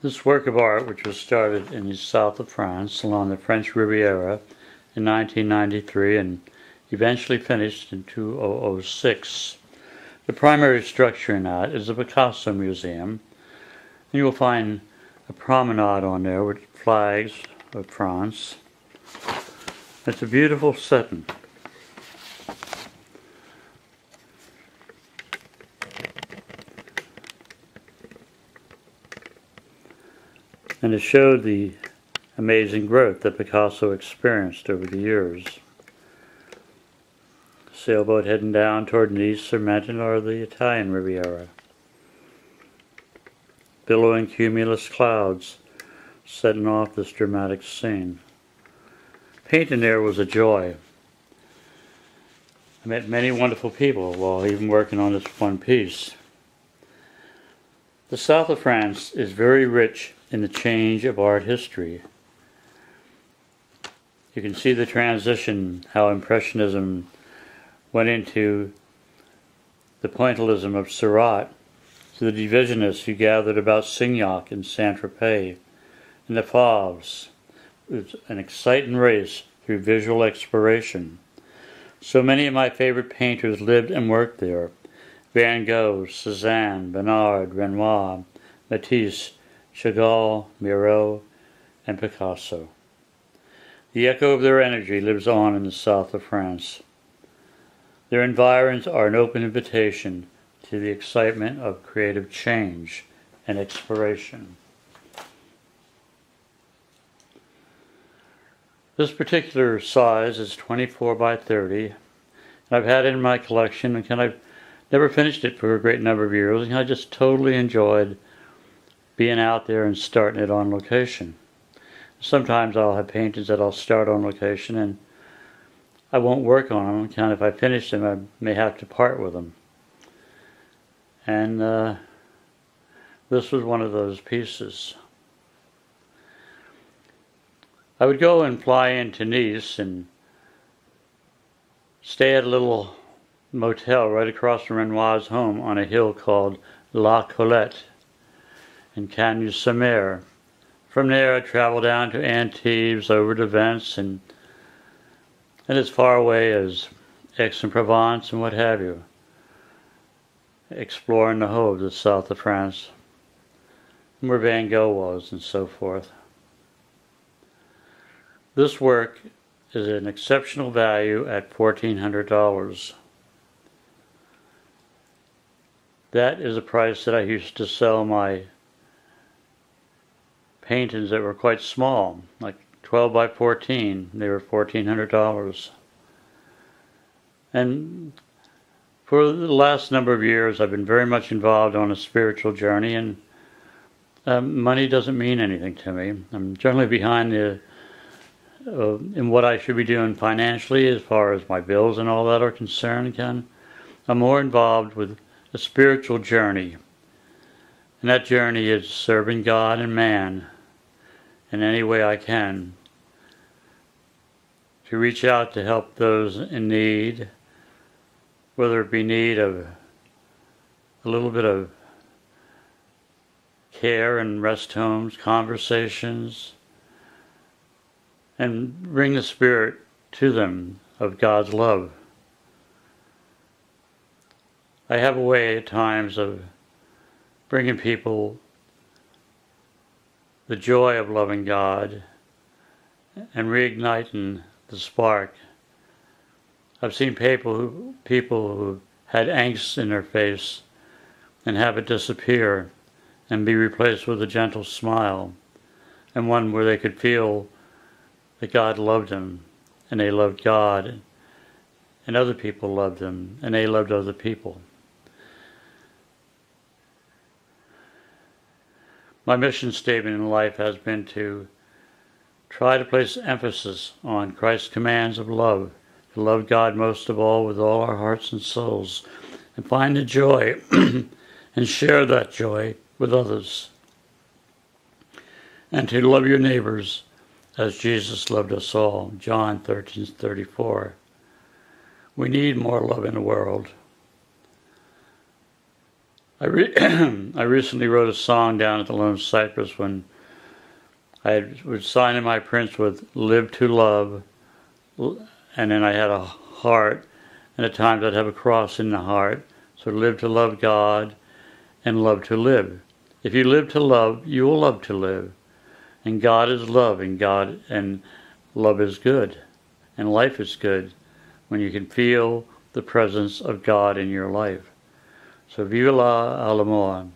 This work of art, which was started in the south of France along the French Riviera in 1993 and eventually finished in 2006. The primary structure in that is the Picasso Museum, and you will find a promenade on there with flags of France. It's a beautiful setting. And it showed the amazing growth that Picasso experienced over the years. Sailboat heading down toward Nice or Menton or the Italian Riviera. Billowing cumulus clouds setting off this dramatic scene. Painting there was a joy. I met many wonderful people while even working on this one piece. The south of France is very rich in the change of art history. You can see the transition, how Impressionism went into the pointillism of Seurat, to the divisionists who gathered about Signac and Saint-Tropez, and the Fauves. It was an exciting race through visual exploration. So many of my favorite painters lived and worked there. Van Gogh, Cézanne, Bernard, Renoir, Matisse, Chagall, Miro, and Picasso. The echo of their energy lives on in the south of France. Their environs are an open invitation to the excitement of creative change and exploration. This particular size is 24 by 30, and I've had it in my collection, and I've never finished it for a great number of years, and I just totally enjoyed being out there and starting it on location. Sometimes I'll have paintings that I'll start on location and I won't work on them. If I finish them, I may have to part with them. And this was one of those pieces. I would go and fly into Nice and stay at a little motel right across from Renoir's home on a hill called La Colette in Cagnes-sur-Mer. From there I traveled down to Antibes, over to Vence, and as far away as Aix-en-Provence and what have you, exploring the whole of the south of France, where Van Gogh was and so forth. This work is an exceptional value at $1,400. That is a price that I used to sell my paintings that were quite small, like 12 by 14. They were $1,400. And for the last number of years, I've been very much involved on a spiritual journey, and money doesn't mean anything to me. I'm generally behind in what I should be doing financially as far as my bills and all that are concerned. I'm more involved with a spiritual journey, and that journey is serving God and man in any way I can, to reach out to help those in need, whether it be need of a little bit of care in rest homes, conversations, and bring the spirit to them of God's love. I have a way at times of bringing people the joy of loving God and reigniting the spark. I've seen people who had angst in their face and have it disappear and be replaced with a gentle smile, and one where they could feel that God loved them and they loved God, and other people loved them and they loved other people. My mission statement in life has been to try to place emphasis on Christ's commands of love, to love God most of all with all our hearts and souls, and find the joy and share that joy with others, and to love your neighbors as Jesus loved us all, John 13:34. We need more love in the world. I recently wrote a song down at the Lone Cypress when I was signing my prints with "Live to Love," and then I had a heart, and at times I'd have a cross in the heart. So live to love God and love to live. If you live to love, you will love to live. And God is love, and love is good, and life is good when you can feel the presence of God in your life. So vive l'amor.